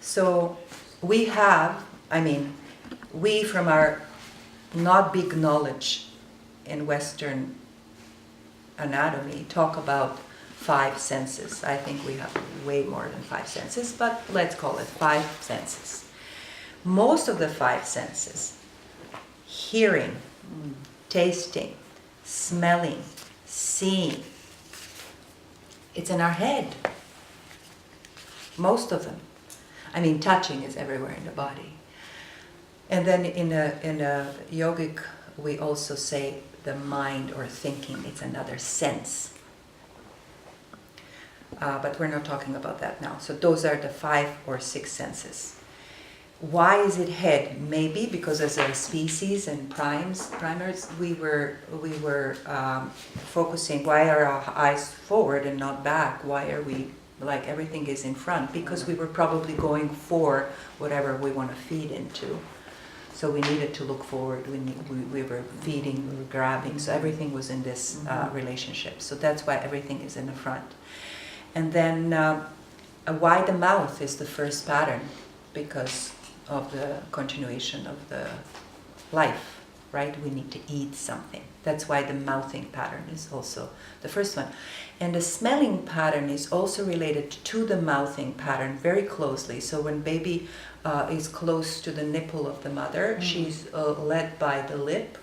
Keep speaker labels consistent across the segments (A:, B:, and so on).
A: So we have, we from our not big knowledge in Western anatomy talk about 5 senses. I think we have way more than 5 senses, but let's call it 5 senses. Most of the 5 senses, hearing, tasting, smelling, seeing, it's in our head. Most of them. Touching is everywhere in the body. And then in a yogic, we also say the mind or thinking, it's another sense. But we're not talking about that now. So those are the 5 or 6 senses. Why is it head? Maybe because as a species and primers, we were focusing. Why are our eyes forward and not back? Why are we like everything is in front? Because we were probably going for whatever we want to feed into. So we needed to look forward. We were feeding, we were grabbing. So everything was in this relationship. So that's why everything is in the front. And then why the mouth is the first pattern? Because of the continuation of the life, right? We need to eat something. That's why the mouthing pattern is also the first one. And the smelling pattern is also related to the mouthing pattern very closely. So when baby is close to the nipple of the mother, she's led by the lip,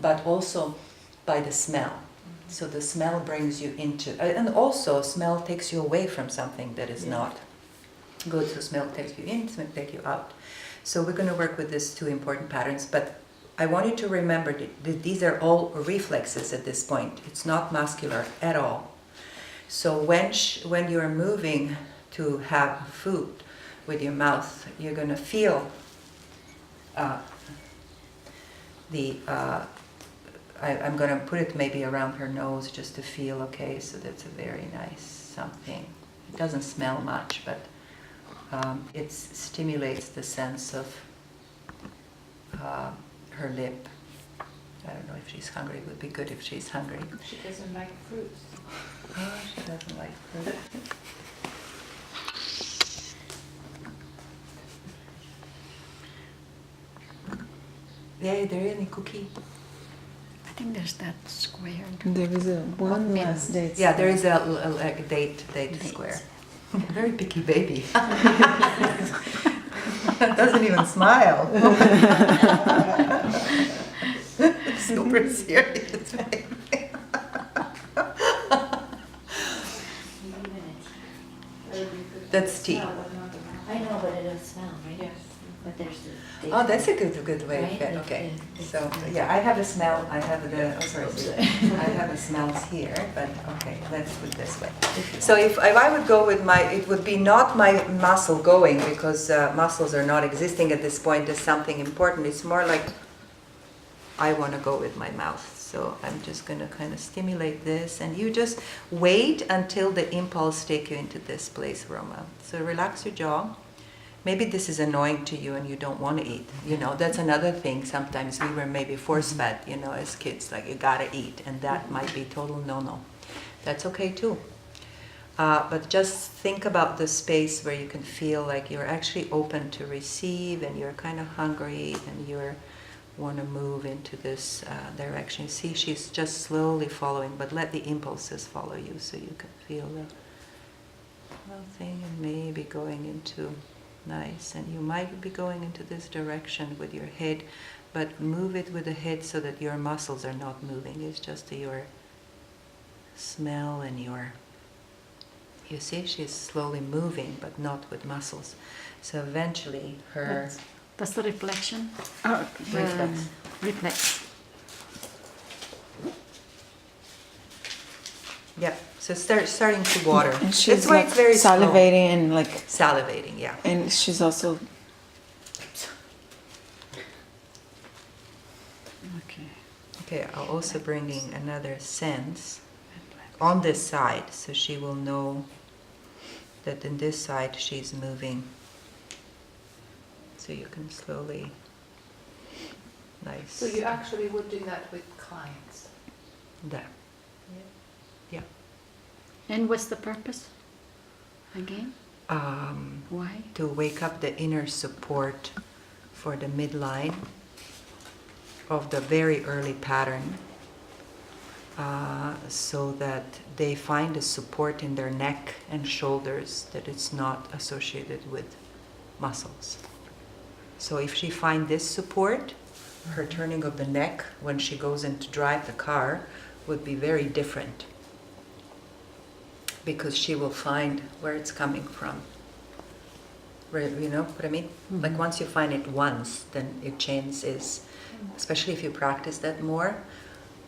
A: but also by the smell. So the smell brings you into, and also smell takes you away from something that is not good. So smell takes you in, smell takes you out. So we're going to work with these 2 important patterns, but I want you to remember that these are all reflexes at this point. It's not muscular at all. So when you're moving to have food with your mouth, you're going to feel I'm going to put it maybe around her nose just to feel, okay, so that's a very nice something. It doesn't smell much, but it stimulates the sense of her lip. I don't know if she's hungry. It would be good if she's hungry.
B: She doesn't like fruits.
A: Oh, she doesn't like fruit. Yeah, there is any cookie?
C: I think there's that square.
D: There is a one last date.
A: Yeah, there is a date square. Very picky baby. Doesn't even smile. Super serious baby. That's tea.
B: I know, but it doesn't smell, right? Yes. But there's the...
A: Oh, that's a good way.
B: Right?
A: Okay. So yeah, I have a smell. I have the. Oh, sorry. I have the smells here, but okay. Let's put it this way. So if I would go with it would be not my muscle going, because muscles are not existing at this point as something important. It's more like I want to go with my mouth. So I'm just going to kind of stimulate this, and you just wait until the impulse take you into this place, Roma. So relax your jaw. Maybe this is annoying to you and you don't want to eat. That's another thing. Sometimes we were maybe force-fed, as kids, like you gotta eat, and that might be total no-no. That's okay too. But just think about the space where you can feel like you're actually open to receive, and you're kind of hungry, and you want to move into this direction. See, she's just slowly following, but let the impulses follow you so you can feel the whole thing, and maybe going into... Nice, and you might be going into this direction with your head, but move it with the head so that your muscles are not moving. It's just your smell and you see she's slowly moving, but not with muscles. So eventually her...
C: That's the reflection?
A: Reflex.
C: Reflex.
A: Yeah, so starting to water.
D: And she's
A: That's why
D: like
A: it's very
D: salivating and like...
A: Salivating, yeah.
D: And she's also...
A: Okay, I'll also bringing another sense on this side, so she will know that in this side she's moving. So you can slowly... Nice.
E: So you actually would do that with clients?
A: There.
C: And what's the purpose? Again? Why?
A: to wake up the inner support for the midline of the very early pattern, so that they find a support in their neck and shoulders that it's not associated with muscles. So if she finds this support, her turning of the neck when she goes in to drive the car would be very different, because she will find where it's coming from. You know what I mean? Like once you find it once, then it changes, especially if you practice that more,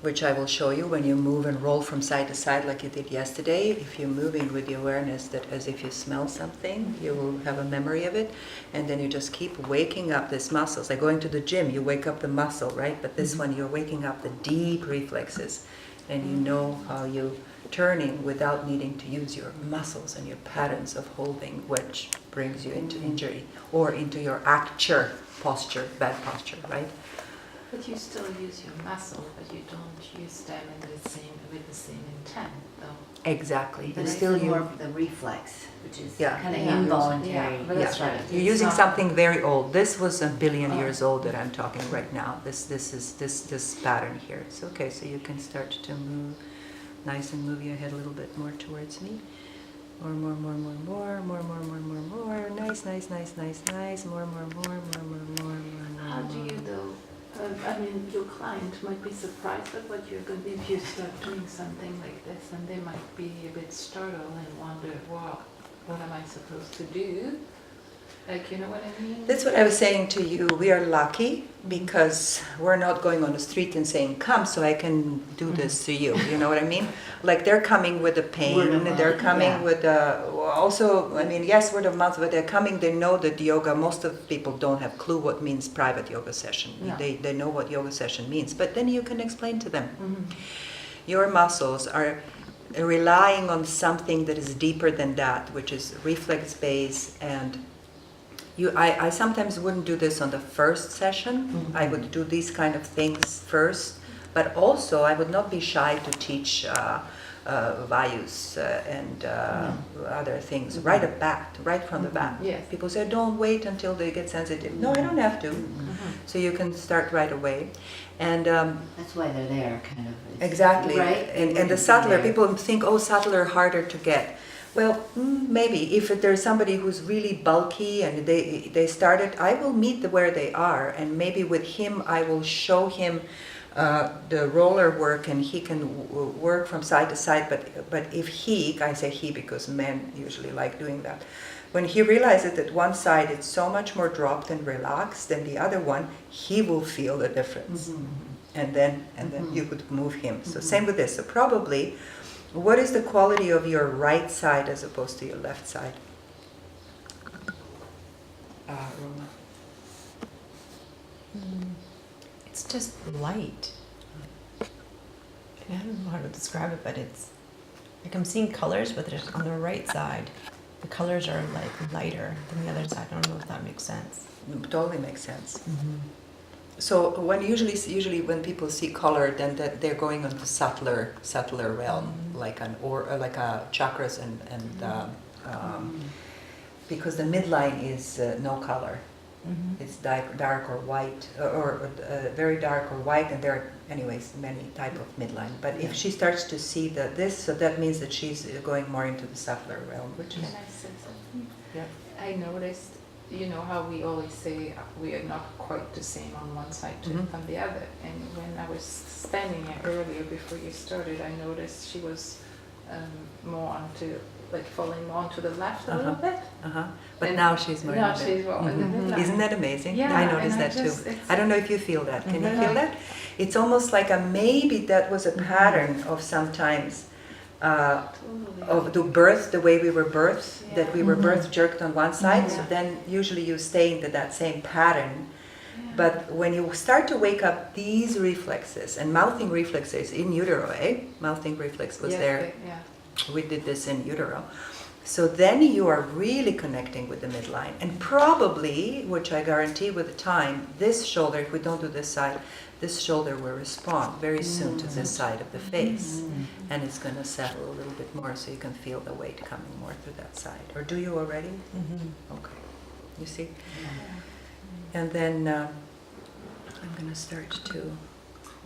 A: which I will show you when you move and roll from side to side like you did yesterday. If you're moving with the awareness that as if you smell something, you will have a memory of it, and then you just keep waking up these muscles. Like going to the gym, you wake up the muscle, right? But this one, you're waking up the deep reflexes, and you know how you turning without needing to use your muscles and your patterns of holding, which brings you into injury or into your acture posture, bad posture, right?
E: But you still use your muscle, but you don't use them with the same intent, though.
A: Exactly.
B: But
A: You
B: it's
A: still
B: more
A: use.
B: of the reflex, which is
A: Yeah.
B: kind of
E: Yeah.
B: involuntary.
E: Yeah, but that's
A: Yeah.
E: right.
A: You're
E: It's
A: using
E: not-
A: something very old. This was a billion years old that I'm talking right now. This pattern here. It's okay. So you can start to move nice and move your head a little bit more towards me. More. Nice. More.
E: How do you though? I mean, your client might be surprised at what you're going to if you start doing something like this, and they might be a bit startled and wonder, what am I supposed to do? Like, you know what I mean?
A: That's what I was saying to you. We are lucky because we're not going on the street and saying, come so I can do this to you. You know what I mean? Like they're coming with the pain.
B: Word of mouth,
A: They're coming
B: yeah.
A: with also, I mean, yes, word of mouth, but they're coming, they know that yoga, most of people don't have clue what means private yoga session.
E: No.
A: They know what yoga session means, but then you can explain to them.
E: Mhm.
A: Your muscles are relying on something that is deeper than that, which is reflex base. And I sometimes wouldn't do this on the first session. I would do these kind of things first, but also I would not be shy to teach values and other things right from the bat.
E: Yes.
A: People say, don't wait until they get sensitive. No, I don't have to. So you can start right away. And
B: That's why they're there, kind of. It's-
A: exactly.
B: Right?
A: And the subtler, people think, oh, subtler, harder to get. Well, maybe if there's somebody who's really bulky and they started, I will meet where they are, and maybe with him I will show him the roller work, and he can work from side to side. But if I say he because men usually like doing that, when he realizes that one side is so much more dropped and relaxed than the other one, he will feel the difference, and then you could move him. So same with this. So probably. What is the quality of your right side as opposed to your left side? Roma.
F: It's just light. I don't know how to describe it, but it's like I'm seeing colors, but there's on the right side, the colors are like lighter than the other side. I don't know if that makes sense.
A: It totally makes sense. So when usually when people see color, then that they're going into subtler realm, like like a chakras and because the midline is no color. It's dark or white, or very dark or white, and there are anyways many type of midline. But if she starts to see this, so that means that she's going more into the subtler realm, which
E: Can
A: is
E: I say something?
A: yeah.
E: I noticed, you know how we always say we are not quite the same on one side from the other. And when I was standing here earlier before you started, I noticed she was more onto, like falling more onto the left a little bit.
A: But
E: And
A: now she's more.
E: Now
A: in the
E: she's more in the midline.
A: Isn't that amazing?
E: Yeah,
A: I noticed
E: and I
A: that too.
E: just- it's-
A: I don't know if you feel that. Can you feel that? It's almost like maybe that was a pattern of sometimes
E: Totally.
A: of the birth, the way we were birthed, that we were
E: Yeah.
A: birth jerked on one side. So
E: Yeah.
A: then usually you stay into that same pattern. But when you start to wake up these reflexes, and mouthing reflexes in utero, mouthing reflex was
E: Yes,
A: there.
E: Yeah.
A: We did this in utero. So then you are really connecting with the midline. And probably, which I guarantee with time, this shoulder, if we don't do this side, this shoulder will respond very soon to this side of the face. And it's going to settle a little bit more so you can feel the weight coming more through that side. Or do you already? Okay. You see? And then I'm going to start to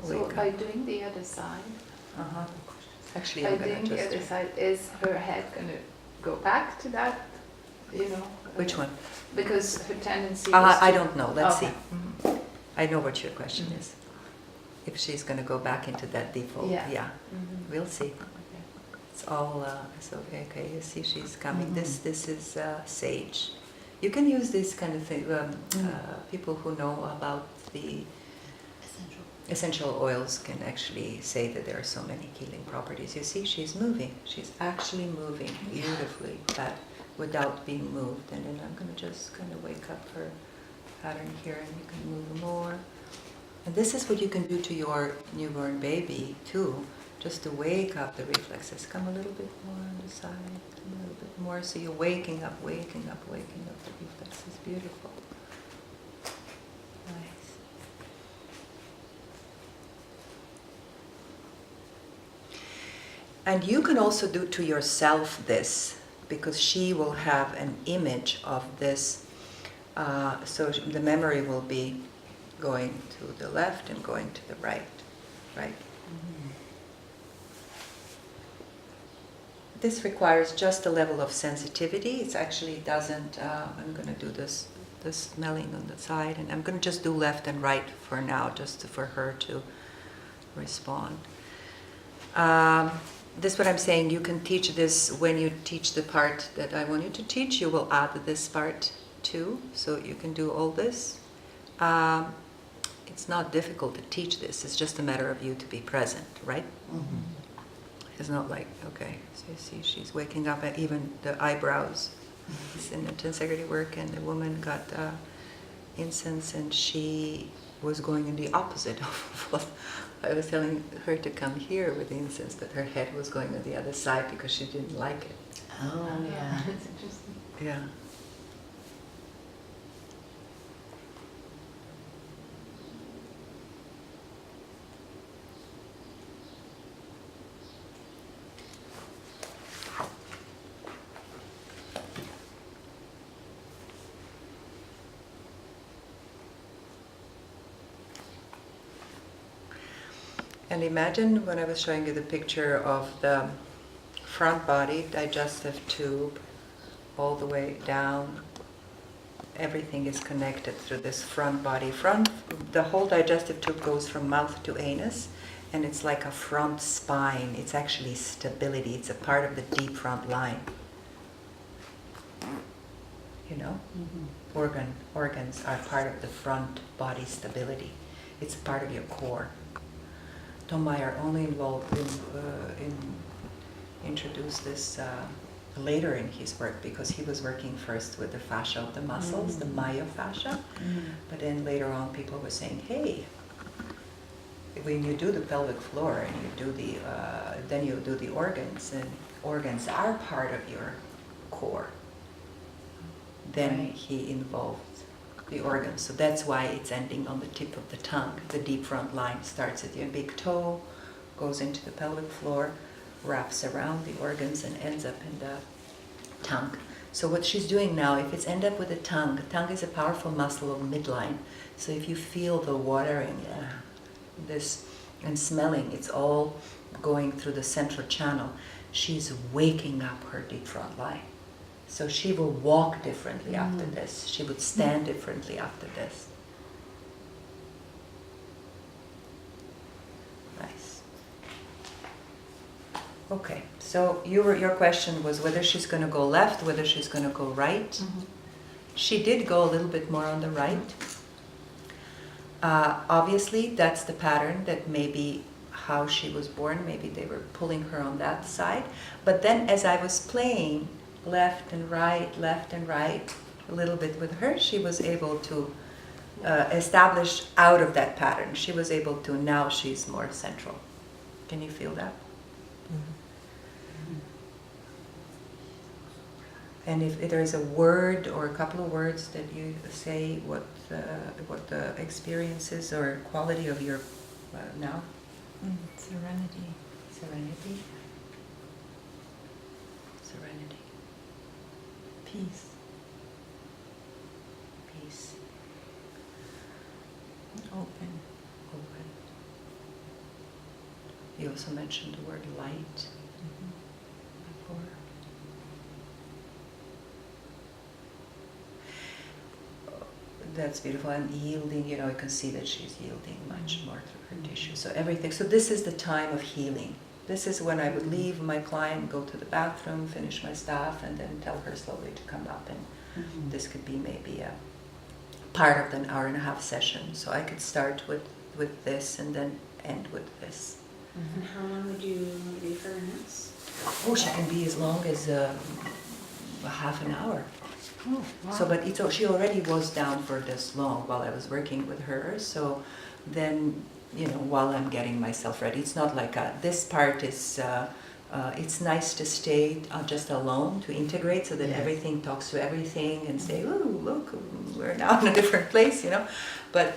E: So
A: wake
E: by
A: up.
E: doing the other side,
A: Uh-huh. Actually,
E: by
A: I'm going
E: doing
A: to
E: the other
A: just...
E: side, is her head gonna go back to that, you know?
A: Which one?
E: Because her tendency is
A: I
E: to-
A: don't know. Let's
E: Okay.
A: see. Mhm. I know what your question is. If she's going to go back into that default.
E: Yeah.
A: Yeah. We'll see.
E: Okay.
A: It's all so okay. You see, she's coming. This is sage. You can use this kind of thing. People who know about the essential oils can actually say that there are so many healing properties. You see, she's moving. She's actually moving beautifully, but without being moved. And then I'm going to just kind of wake up her pattern here, and you can move more. And this is what you can do to your newborn baby too, just to wake up the reflexes. Come a little bit more on the side, come a little bit more. So you're waking up, waking up, waking up the reflexes. Beautiful. Nice. And you can also do to yourself this, because she will have an image of this. So the memory will be going to the left and going to the right, right? This requires just a level of sensitivity. It actually doesn't, I'm going to do this smelling on the side, and I'm going to just do left and right for now, just for her to respond. This is what I'm saying, you can teach this when you teach the part that I want you to teach. You will add this part too, so you can do all this. It's not difficult to teach this, it's just a matter of you to be present, right? It's not like, okay, so you see she's waking up, at even the eyebrows. It's in integrity work, and the woman got incense, and she was going in the opposite of what I was telling her to come here with the incense, but her head was going on the other side because she didn't like it.
B: Oh, yeah.
E: That's interesting.
A: Yeah. And imagine when I was showing you the picture of the front body, digestive tube, all the way down. Everything is connected through this front body. The whole digestive tube goes from mouth to anus, and it's like a front spine. It's actually stability. It's a part of the deep front line. You know? Organs are part of the front body stability. It's part of your core. Tom Meyer only introduced this later in his work, because he was working first with the fascia of the muscles, the myofascia, but then later on people were saying, hey, when you do the pelvic floor and you do the, then you do the organs, and organs are part of your core. Then
B: Right.
A: he involved the organs. So that's why it's ending on the tip of the tongue. The deep front line starts at your big toe, goes into the pelvic floor, wraps around the organs, and ends up in the tongue. So what she's doing now, if it's end up with the tongue is a powerful muscle of midline. So if you feel the watering, this and smelling, it's all going through the central channel. She's waking up her deep front line. So she will walk differently after this. She would stand differently after this. Nice. Okay, so your question was whether she's going to go left, whether she's going to go right. She did go a little bit more on the right. Obviously, that's the pattern that maybe how she was born. Maybe they were pulling her on that side. But then as I was playing left and right a little bit with her, she was able to establish out of that pattern. She was able to, now she's more central. Can you feel that? And if there's a word or a couple of words that you say, what the experience is or quality of your now?
F: Serenity.
A: Serenity. Serenity.
F: Peace.
A: release.
F: Open.
A: Open. You also mentioned the word light before. That's beautiful. And yielding, you know, I can see that she's yielding much more through her tissue. So everything. So this is the time of healing. This is when I would leave my client, go to the bathroom, finish my stuff, and then tell her slowly to come up. And this could be maybe a part of an 1.5-hour session. So I could start with this and then end with this.
B: And how long would you leave her in this?
A: Oh, she can be as long as a half an hour.
C: Oh, wow.
A: So, but she already was down for this long while I was working with her. So then, you know, while I'm getting myself ready, it's not like this part is, it's nice to stay just alone, to integrate so that
B: Yes.
A: everything talks to everything and say, ooh, look, we're now in a different place, you know. But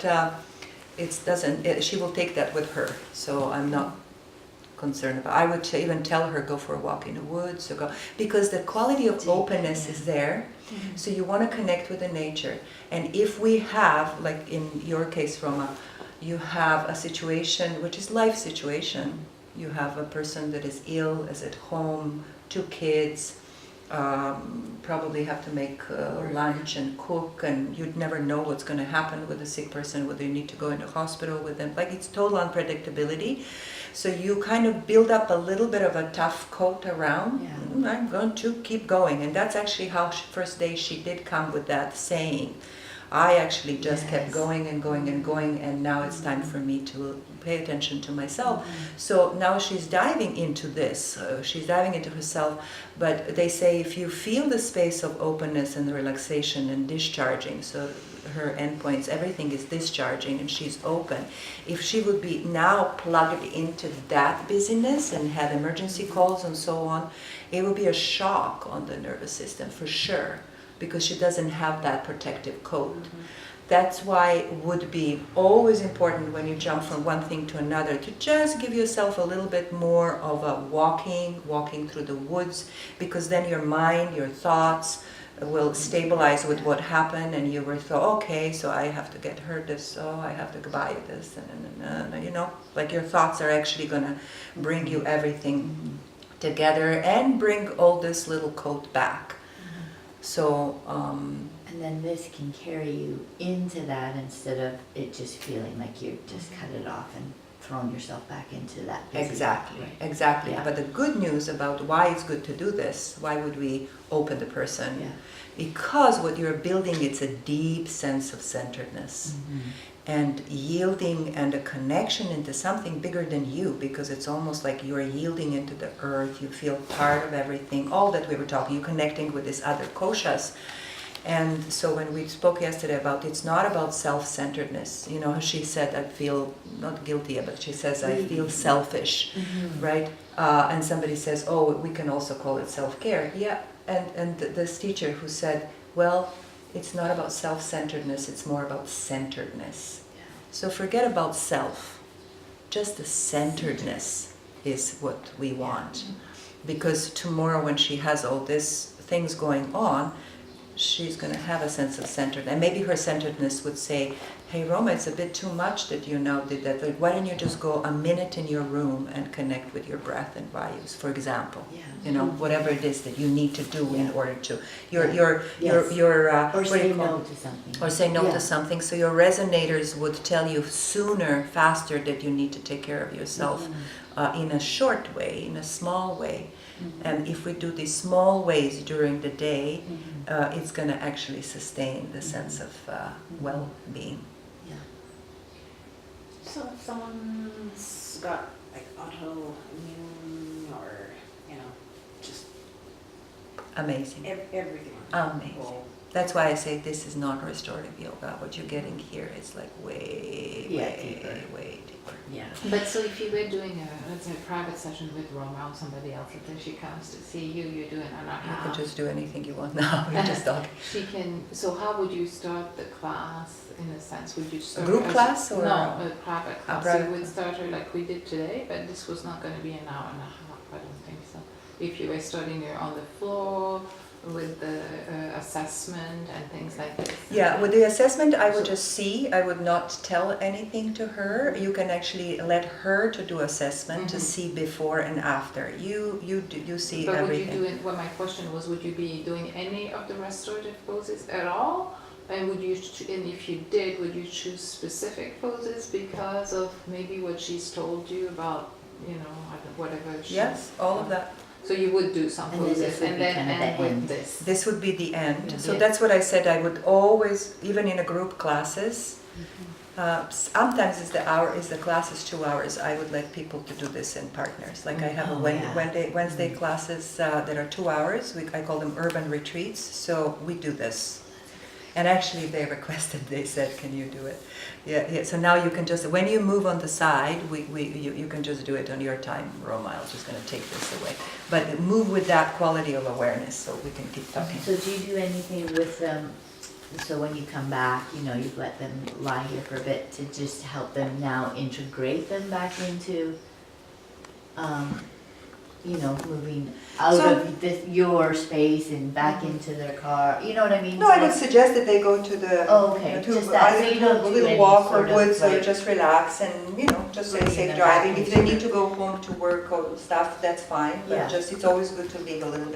A: she will take that with her. So I'm not concerned about. I would even tell her go for a walk in the woods or go, because the quality of openness is there. So you want to connect with the nature. And if we have, like in your case, Roma, you have a situation which is life situation. You have a person that is ill, is at home, 2 kids, probably have to make lunch and cook, and you'd never know what's going to happen with a sick person, whether you need to go into hospital with them. Like, it's total unpredictability. So you kind of build up a little bit of a tough coat around.
B: Yeah.
A: I'm going to keep going. And that's actually how first day she did come with that saying. I actually just kept going and going and going, and now it's time for me to pay attention to myself. So now she's diving into this, she's diving into herself, but they say if you feel the space of openness and relaxation and discharging, so her endpoints, everything is discharging and she's open. If she would be now plugged into that busyness and had emergency calls and so on, it would be a shock on the nervous system for sure, because she doesn't have that protective coat. That's why it would be always important when you jump from one thing to another to just give yourself a little bit more of a walking through the woods, because then your mind, your thoughts will stabilize with what happened, and you will thought, okay, so I have to get her this, oh, I have to buy this, and you know, like your thoughts are actually going to bring you everything together and bring all this little coat back. So,
B: And then this can carry you into that instead of it just feeling like you just cut it off and thrown yourself back into that. busy
A: exactly,
B: life.
A: exactly.
B: Yeah.
A: But the good news about why it's good to do this, why would we open the person?
B: Yeah.
A: Because what you're building, it's a deep sense of centeredness. And yielding and a connection into something bigger than you, because it's almost like you're yielding into the earth, you feel part of everything, all that we were talking, you're connecting with these other koshas. And so when we spoke yesterday about, it's not about self-centeredness, you know, she said, I feel not guilty, but she says, I feel selfish, right? And somebody says, oh, we can also call it self-care. Yeah, and this teacher who said, well, it's not about self-centeredness, it's more about centeredness. So forget about self. Just the centeredness is what we want. Because tomorrow when she has all these things going on, she's going to have a sense of centeredness. And maybe her centeredness would say, hey, Roma, it's a bit too much that you now did that. Like, why don't you just go a minute in your room and connect with your breath and vayus, for example?
B: Yeah.
A: You know, whatever it is that you need to do in order to.
B: Or
A: what do
B: say
A: you call
B: no
A: it?
B: to something.
A: Or say no
B: Yeah.
A: to something. So your resonators would tell you sooner, faster that you need to take care of yourself in a short way, in a small way. And if we do these small ways during the day, it's going to actually sustain the sense of well-being.
B: Yeah.
G: So if someone's got like autoimmune or, you know, just
A: Amazing.
G: everything.
A: Amazing.
G: Well,
A: That's why I say this is not restorative yoga. What you're getting here is like way
B: deeper.
A: deeper.
B: Yeah.
E: But so if you were doing let's say a private session with Roma or somebody else, and then she comes to see you, you're doing an
A: You
E: hour.
A: can just do anything you want now. You're just talking.
E: She can. So how would you start the class? In a sense, would you start
A: group
E: as-
A: class or
E: no a private class?
A: private
E: You would
A: class.
E: start her like we did today, but this was not going to be an hour and a half. I don't think so. If you were starting her on the floor with the assessment and things like this.
A: Yeah, with the assessment, I would just see, I would not tell anything to her. You can actually let her to do assessment to
E: Mhm.
A: see before and after. You see
E: But would you
A: everything.
E: do it, well, my question was, would you be doing any of the restorative poses at all? And would you, and if you did, would you choose specific poses because of maybe what she's told you about, you know, whatever she...
A: Yes, all of that.
E: So you would do some
B: And then this
E: poses
B: would
E: and
B: be
E: then
B: kind of the
E: end with
B: end.
E: this.
A: This would be the end. So
E: Yeah.
A: that's what I said, I would always, even in a group classes, sometimes is the class is 2 hours, I would let people to do this in partners. Like I have a
B: Oh, yeah.
A: Wednesday classes that are 2 hours, I call them urban retreats, so we do this. And actually they requested, they said, can you do it? Yeah, so now you can just, when you move on the side, you can just do it on your time, Roma, I'm just gonna take this away. But move with that quality of awareness, so we can keep talking.
B: So do you do anything with them, so when you come back, you know, you've let them lie here for a bit to just help them now integrate them back into, you know, moving out
A: So-
B: of your space and back into their car, you know what I mean?
A: No, I would suggest that they go to the,
B: Oh, okay,
A: to
B: just that, so
A: either
B: you
A: do a
B: don't do
A: little
B: any
A: walk or
B: sort of,
A: woods or
B: like-
A: just relax and, you know, just say
B: Bringing
A: safe
B: them back
A: driving. If
B: into
A: they
B: the-
A: need to go home to work or stuff, that's fine,
B: Yeah.
A: but just, it's always good to leave a little bit